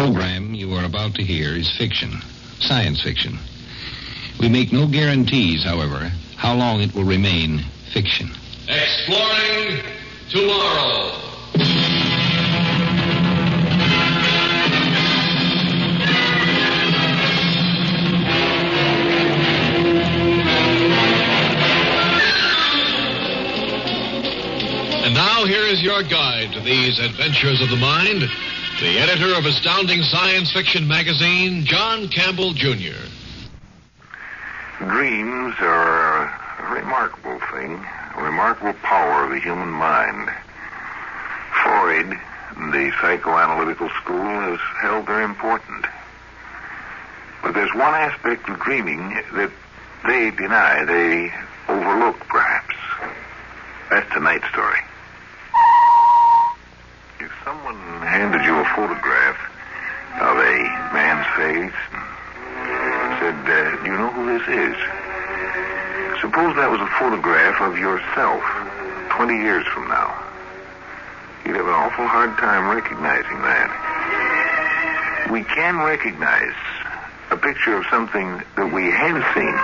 program you are about to hear is fiction, science fiction. We make no guarantees, however, how long it will remain fiction. Exploring Tomorrow. And now here is your guide to these adventures of the mind, the editor of Astounding Science Fiction magazine, John Campbell Jr. Dreams are a remarkable thing, a remarkable power of the human mind. Freud, the psychoanalytical school, has held very important. But there's one aspect of dreaming that they deny, they overlook, perhaps. That's tonight's story. If someone handed you a photograph of a man's face and said, do you know who this is? Suppose that was a photograph of yourself 20 years from now. You'd have an awful hard time recognizing that. We can recognize a picture of something that we have seen.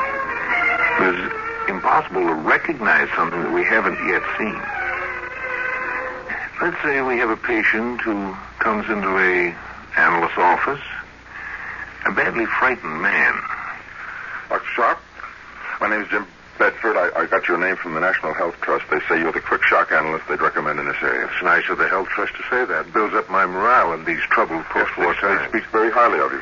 It's impossible to recognize something that we haven't yet seen. Let's say we have a patient who comes into a analyst's office, a badly frightened man. Dr. Sharp, my name is Jim Bedford. I got your name from the National Health Trust. They say you're the quick shock analyst they'd recommend in this area. It's nice of the Health Trust to say that. It builds up my morale in these troubled post-war times. They speak very highly of you.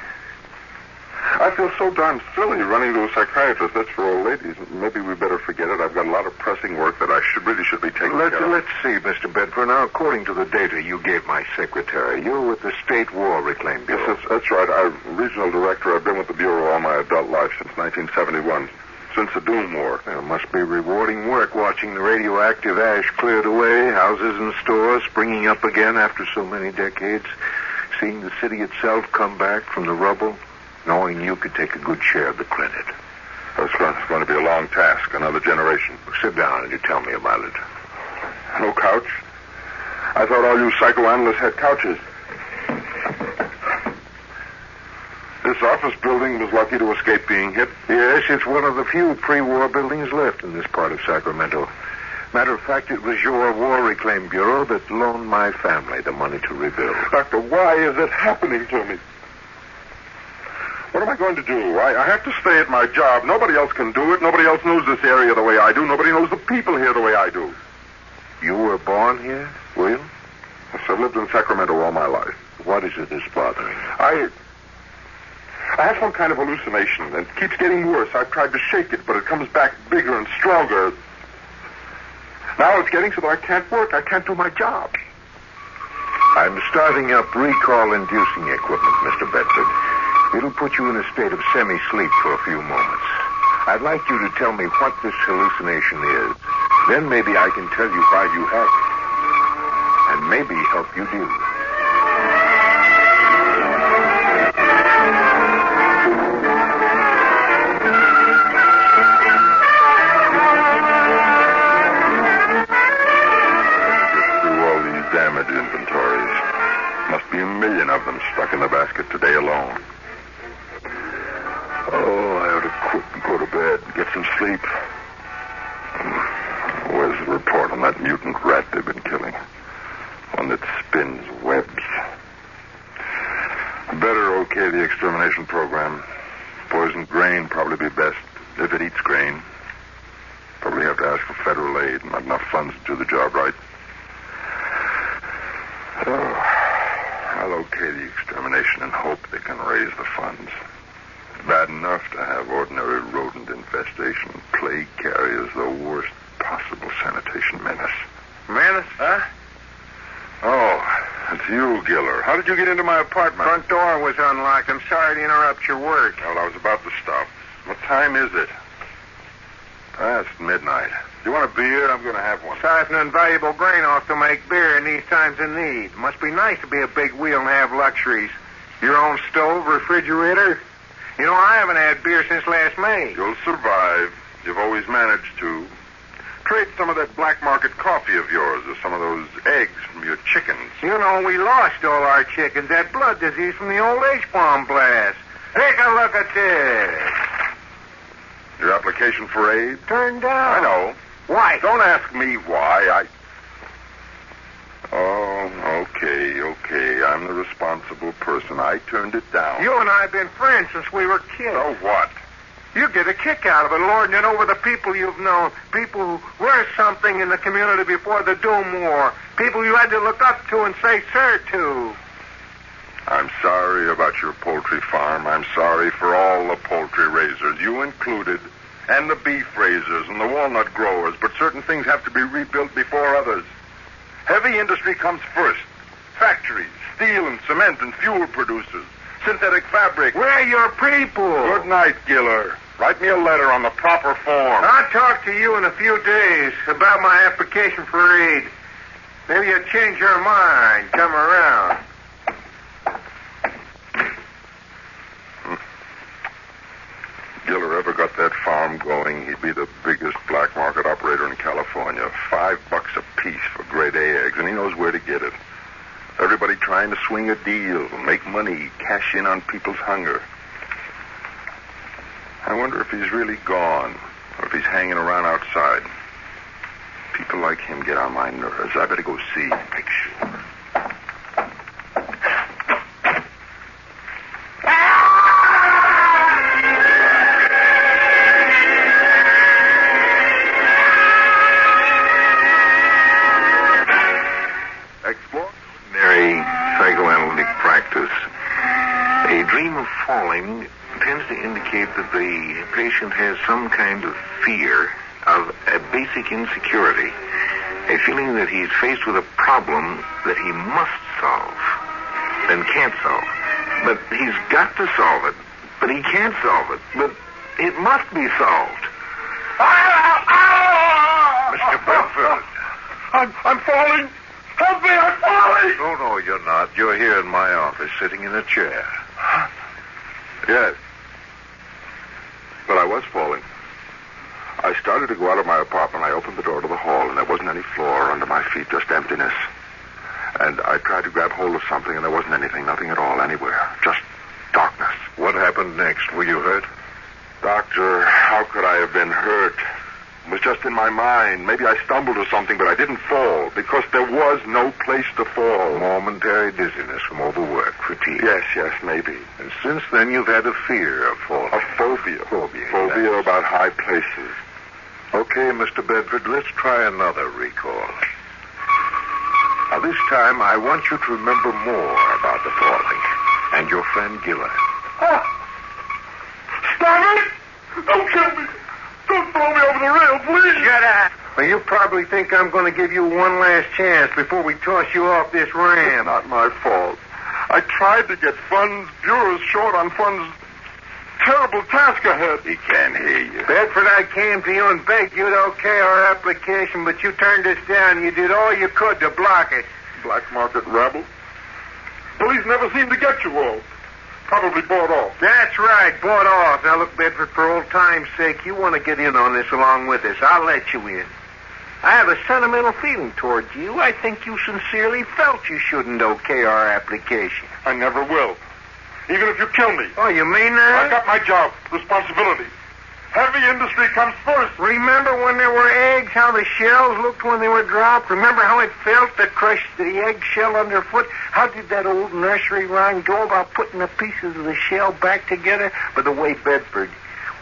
I feel so darn silly running to a psychiatrist. That's for old ladies. Maybe we better forget it. I've got a lot of pressing work that I really should be taking care of. Let's see, Mr. Bedford. Now, according to the data you gave my secretary, you're with the State War Reclaim Bureau. Yes, that's right. I'm regional director. I've been with the Bureau all my adult life since 1971. Since the Doom War. Well, it must be rewarding work watching the radioactive ash cleared away, houses and stores springing up again after so many decades, seeing the city itself come back from the rubble, knowing you could take a good share of the credit. It's going to be a long task, another generation. Sit down and you tell me about it. No couch? I thought all you psychoanalysts had couches. This office building was lucky to escape being hit. Yes, it's one of the few pre-war buildings left in this part of Sacramento. Matter of fact, it was your War Reclaim Bureau that loaned my family the money to rebuild. Doctor, why is it happening to me? What am I going to do? I have to stay at my job. Nobody else can do it. Nobody else knows this area the way I do. Nobody knows the people here the way I do. You were born here, William? Yes, I've lived in Sacramento all my life. What is it that's bothering you? I have some kind of hallucination, and it keeps getting worse. I've tried to shake it, but it comes back bigger and stronger. Now it's getting so that I can't work. I can't do my job. I'm starting up recall-inducing equipment, Mr. Bedford. It'll put you in a state of semi-sleep for a few moments. I'd like you to tell me what this hallucination is. Then maybe I can tell you why you have it. And maybe help you deal with it. Damage inventories. Must be 1 million of them stuck in the basket today alone. Oh, I ought to quit and go to bed and get some sleep. Where's the report on that mutant rat they've been killing? One that spins webs. Better okay the extermination program. Poisoned grain probably be best if it eats grain. Probably have to ask for federal aid. Not enough funds to do the job right. Oh, I'll okay the extermination and hope they can raise the funds. It's bad enough to have ordinary rodent infestation. Plague carriers, the worst possible sanitation menace. Menace? Huh? Oh, it's you, Giller. How did you get into my apartment? Front door was unlocked. I'm sorry to interrupt your work. Well, I was about to stop. What time is it? Past midnight. Do you want a beer? I'm going to have one. Siphoning valuable grain off to make beer in these times of need. Must be nice to be a big wheel and have luxuries. Your own stove, refrigerator. You know, I haven't had beer since last May. You'll survive. You've always managed to. trade some of that black market coffee of yours or some of those eggs from your chickens. You know, we lost all our chickens. That blood disease from the old H-bomb blast. Take a look at this. Your application for aid? Turned down. I know. Why? Don't ask me why. Oh, okay. I'm the responsible person. I turned it down. You and I have been friends since we were kids. So what? You get a kick out of it, lording it over the people you've known. People who were something in the community before the Doom War. People you had to look up to and say sir to. I'm sorry about your poultry farm. I'm sorry for all the poultry raisers, you included, and the beef raisers and the walnut growers, but certain things have to be rebuilt before others. Heavy industry comes first. Factories, steel and cement and fuel producers, synthetic fabric. We're your people. Good night, Giller. Write me a letter on the proper form. I'll talk to you in a few days about my application for aid. Maybe you'll change your mind. Come around. Giller ever got that farm going, he'd be the biggest black market operator in California. $5 a piece for grade A eggs, and he knows where to get it. Everybody trying to swing a deal, make money, cash in on people's hunger. I wonder if he's really gone, or if he's hanging around outside. People like him get on my nerves. I better go see, make sure. Ordinary psychoanalytic practice. A dream of falling tends to indicate that the patient has some kind of fear of a basic insecurity, a feeling that he's faced with a problem that he must solve, then can't solve. But he's got to solve it, but he can't solve it, but it must be solved. Mr. Bedford. I'm falling. Help me, I'm falling. No, you're not. You're here in my office, sitting in a chair. Yes. But I was falling. I started to go out of my apartment. I opened the door to the hall, and there wasn't any floor under my feet, just emptiness. And I tried to grab hold of something, and there wasn't anything, nothing at all, anywhere. Just darkness. What happened next? Were you hurt? Doctor, how could I have been hurt? It was just in my mind. Maybe I stumbled or something, but I didn't fall, because there was no place to fall. Momentary dizziness from overwork, fatigue. Yes, maybe. And since then, you've had a fear of falling. A phobia. Phobia About high places. Okay, Mr. Bedford, let's try another recall. Now, this time, I want you to remember more about the falling and your friend Giller. Stop it! Don't kill me! Don't throw me over the rail, please! Shut up. Well, you probably think I'm going to give you one last chance before we toss you off this ramp. It's not my fault. I tried to get funds. Bureau's short on funds. Terrible task ahead. He can't hear you. Bedford, I came to you and begged you to okay our application, but you turned us down. You did all you could to block it. Black market rabble? Police never seem to get you all. Probably bought off. That's right, bought off. Now, look, Bedford, for old time's sake, you want to get in on this along with us. I'll let you in. I have a sentimental feeling towards you. I think you sincerely felt you shouldn't okay our application. I never will. Even if you kill me. Oh, you mean that? I got my job, responsibility. Heavy industry comes first. Remember when there were eggs, how the shells looked when they were dropped? Remember how it felt to crush the eggshell underfoot? How did that old nursery rhyme go about putting the pieces of the shell back together? By the way, Bedford,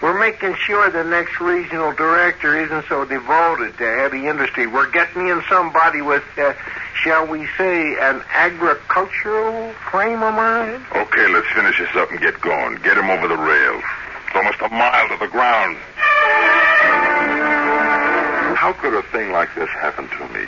we're making sure the next regional director isn't so devoted to heavy industry. We're getting in somebody with, shall we say, an agricultural frame of mind? Okay, let's finish this up and get going. Get him over the rail. It's almost a mile to the ground. How could a thing like this happen to me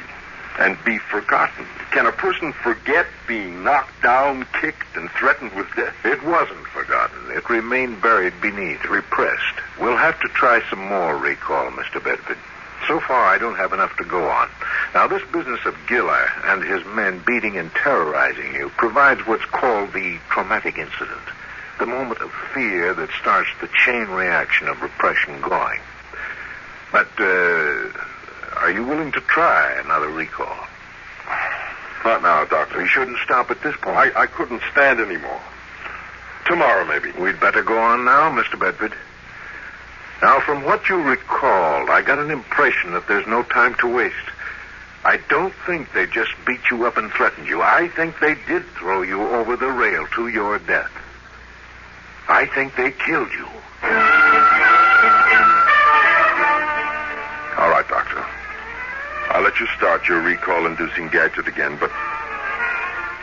and be forgotten? Can a person forget being knocked down, kicked, and threatened with death? It wasn't forgotten. It remained buried beneath, repressed. We'll have to try some more recall, Mr. Bedford. So far, I don't have enough to go on. Now, this business of Giller and his men beating and terrorizing you provides what's called the traumatic incident, the moment of fear that starts the chain reaction of repression going. But Are you willing to try another recall? Not now, Doctor. We shouldn't stop at this point. I couldn't stand anymore. Tomorrow, maybe. We'd better go on now, Mr. Bedford. Now, from what you recalled, I got an impression that there's no time to waste. I don't think they just beat you up and threatened you. I think they did throw you over the rail to your death. I think they killed you. All right, Doctor. I'll let you start your recall-inducing gadget again, but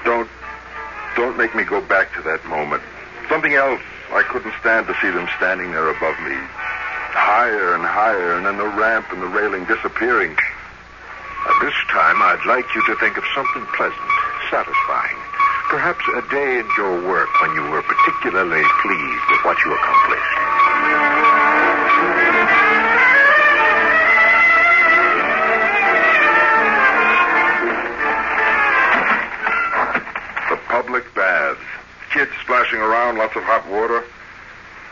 don't make me go back to that moment. Something else. I couldn't stand to see them standing there above me. Higher and higher, and then the ramp and the railing disappearing. This time, I'd like you to think of something pleasant, satisfying. Perhaps a day in your work when you were particularly pleased with what you accomplished. The public baths. Kids splashing around, lots of hot water.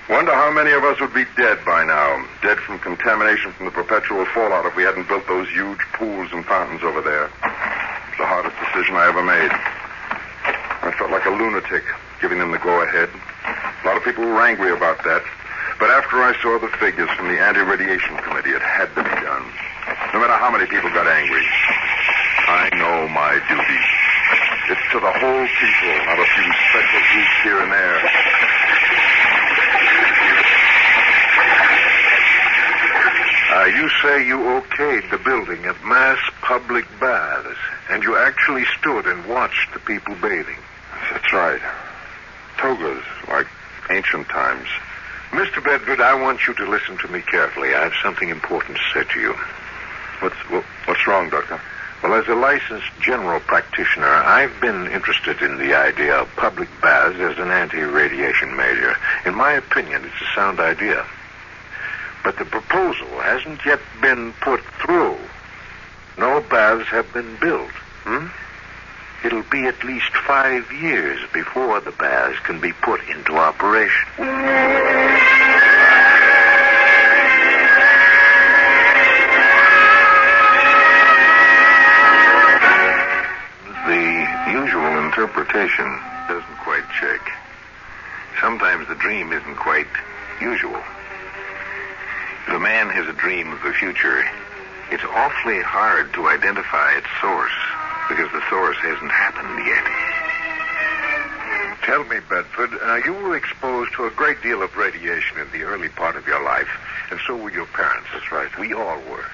Wonder how many of us would be dead by now. Dead from contamination from the perpetual fallout if we hadn't built those huge pools and fountains over there. It's the hardest decision I ever made. I felt like a lunatic, giving them the go-ahead. A lot of people were angry about that. But after I saw the figures from the Anti-Radiation Committee, it had to be done. No matter how many people got angry. I know my duty. It's to the whole people, not a few special groups here and there. You say you okayed the building of mass public baths, and you actually stood and watched the people bathing. That's right. Togas, like ancient times. Mr. Bedford, I want you to listen to me carefully. I have something important to say to you. What's wrong, Doctor? Well, as a licensed general practitioner, I've been interested in the idea of public baths as an anti-radiation measure. In my opinion, it's a sound idea. But the proposal hasn't yet been put through. No baths have been built. It'll be at least 5 years before the baths can be put into operation. The usual interpretation doesn't quite check. Sometimes the dream isn't quite usual. If a man has a dream of the future, it's awfully hard to identify its source, because the source hasn't happened yet. Tell me, Bedford, you were exposed to a great deal of radiation in the early part of your life, and so were your parents. That's right. We all were.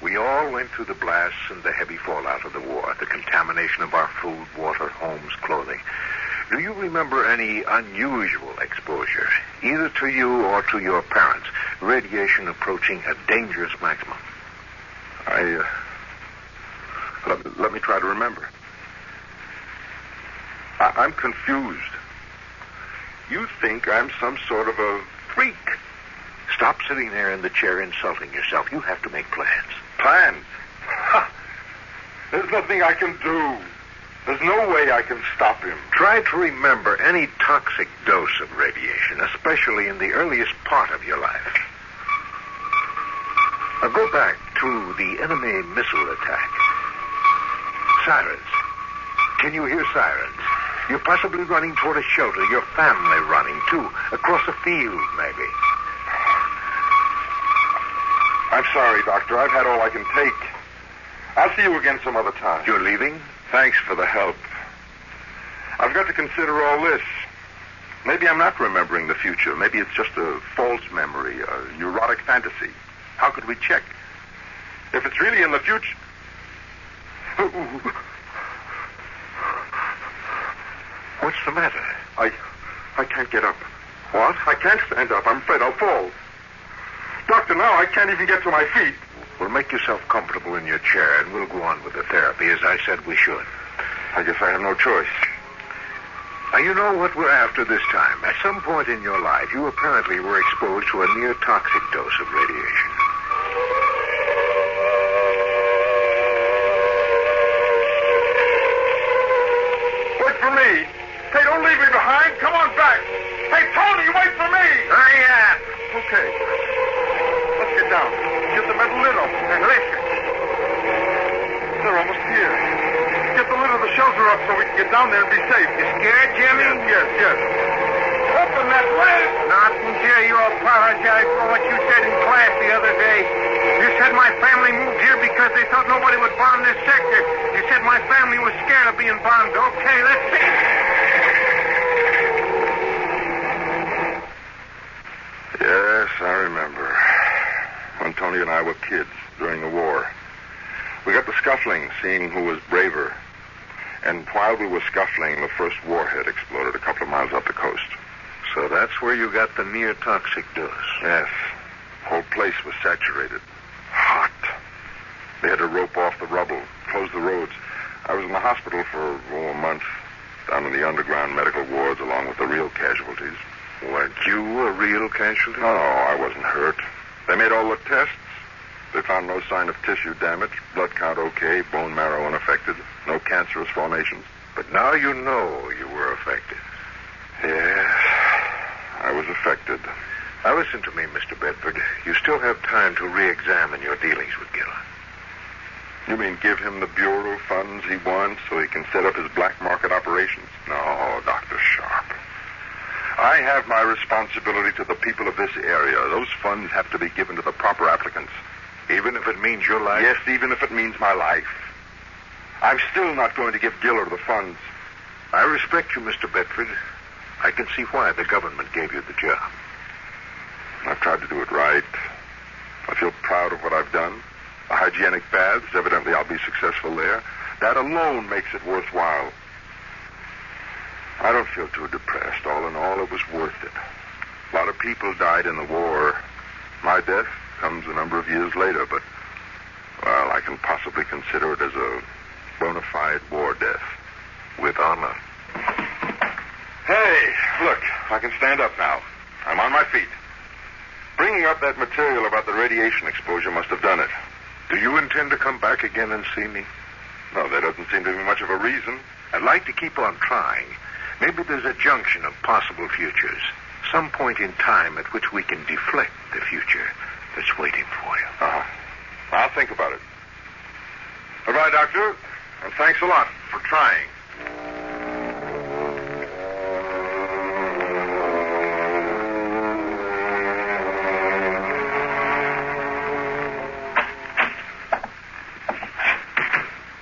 We all went through the blasts and the heavy fallout of the war, the contamination of our food, water, homes, clothing. Do you remember any unusual exposure, either to you or to your parents, radiation approaching a dangerous maximum? Let me try to remember. I'm confused. You think I'm some sort of a freak. Stop sitting there in the chair insulting yourself. You have to make plans. Plans? Ha! There's nothing I can do. There's no way I can stop him. Try to remember any toxic dose of radiation, especially in the earliest part of your life. Now go back to the enemy missile attack. Sirens. Can you hear sirens? You're possibly running toward a shelter. Your family running, too. Across a field, maybe. I'm sorry, Doctor. I've had all I can take. I'll see you again some other time. You're leaving? Thanks for the help. I've got to consider all this. Maybe I'm not remembering the future. Maybe it's just a false memory, a neurotic fantasy. How could we check? If it's really in the future... What's the matter? I can't get up. What? I can't stand up. I'm afraid I'll fall. Doctor, now I can't even get to my feet. Well, make yourself comfortable in your chair, and we'll go on with the therapy, as I said we should. I guess I have no choice. Now, you know what we're after this time. At some point in your life, you apparently were exposed to a near-toxic dose of radiation. Wait for me. Hey, don't leave me behind. Come on back. Hey, Tony, wait for me. Hurry up. Okay. Let's get down. Get the metal lid open. And listen. enough so we can get down there and be safe. You scared, Jimmy? Yes. Open that way. Not until you apologize for what you said in class the other day. You said my family moved here because they thought nobody would bomb this sector. You said my family was scared of being bombed. Okay, let's see. Yes, I remember. When Tony and I were kids during the war. We got the scuffling, seeing who was braver. And while we were scuffling, the first warhead exploded a couple of miles up the coast. So that's where you got the near-toxic dose? Yes. The whole place was saturated. Hot. They had to rope off the rubble, close the roads. I was in the hospital for a month, down in the underground medical wards along with the real casualties. Weren't you a real casualty? No, I wasn't hurt. They made all the tests. They found no sign of tissue damage, blood count okay, bone marrow unaffected, no cancerous formations. But now you know you were affected. Yes, I was affected. Now listen to me, Mr. Bedford. You still have time to re-examine your dealings with Giller. You mean give him the bureau funds he wants so he can set up his black market operations? No, Dr. Sharp. I have my responsibility to the people of this area. Those funds have to be given to the proper applicants. Even if it means your life? Yes, even if it means my life. I'm still not going to give Giller the funds. I respect you, Mr. Bedford. I can see why the government gave you the job. I've tried to do it right. I feel proud of what I've done. The hygienic baths, evidently I'll be successful there. That alone makes it worthwhile. I don't feel too depressed. All in all, it was worth it. A lot of people died in the war. My death comes a number of years later, but, well, I can possibly consider it as a bona fide war death. With honor. Hey, look, I can stand up now. I'm on my feet. Bringing up that material about the radiation exposure must have done it. Do you intend to come back again and see me? No, there doesn't seem to be much of a reason. I'd like to keep on trying. Maybe there's a junction of possible futures. Some point in time at which we can deflect the future that's waiting for you. Uh-huh. I'll think about it. Goodbye, Doctor. And thanks a lot for trying.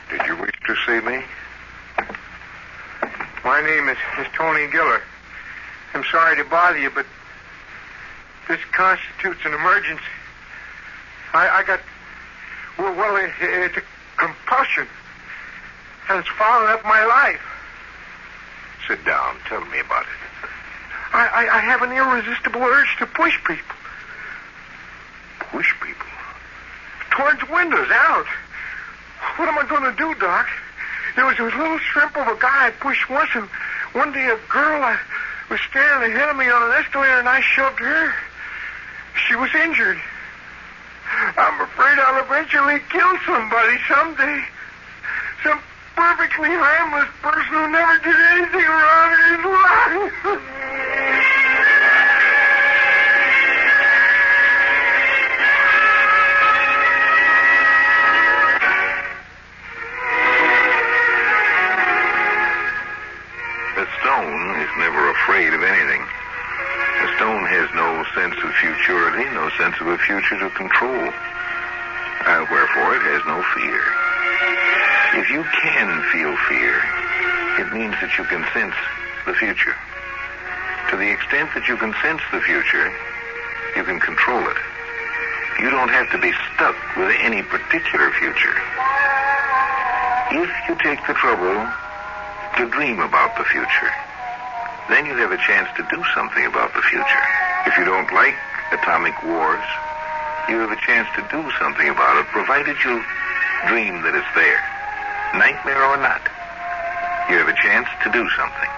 Did you wish to see me? My name is Tony Giller. I'm sorry to bother you, but this constitutes an emergency. I got... Well, it's a compulsion. And it's following up my life. Sit down. Tell me about it. I have an irresistible urge to push people. Push people? Towards windows, out. What am I going to do, Doc? There was a little shrimp of a guy I pushed once, and one day a girl was standing ahead of me on an escalator, and I shoved her. She was injured. I'm afraid I'll eventually kill somebody someday. Some perfectly harmless person who never did anything wrong in his life. The stone is never afraid of anything. The stone has no sense of futurity, no sense of a future to control. Wherefore, it has no fear. If you can feel fear, it means that you can sense the future. To the extent that you can sense the future, you can control it. You don't have to be stuck with any particular future. If you take the trouble to dream about the future, then you have a chance to do something about the future. If you don't like atomic wars, you have a chance to do something about it, provided you dream that it's there. Nightmare or not, you have a chance to do something.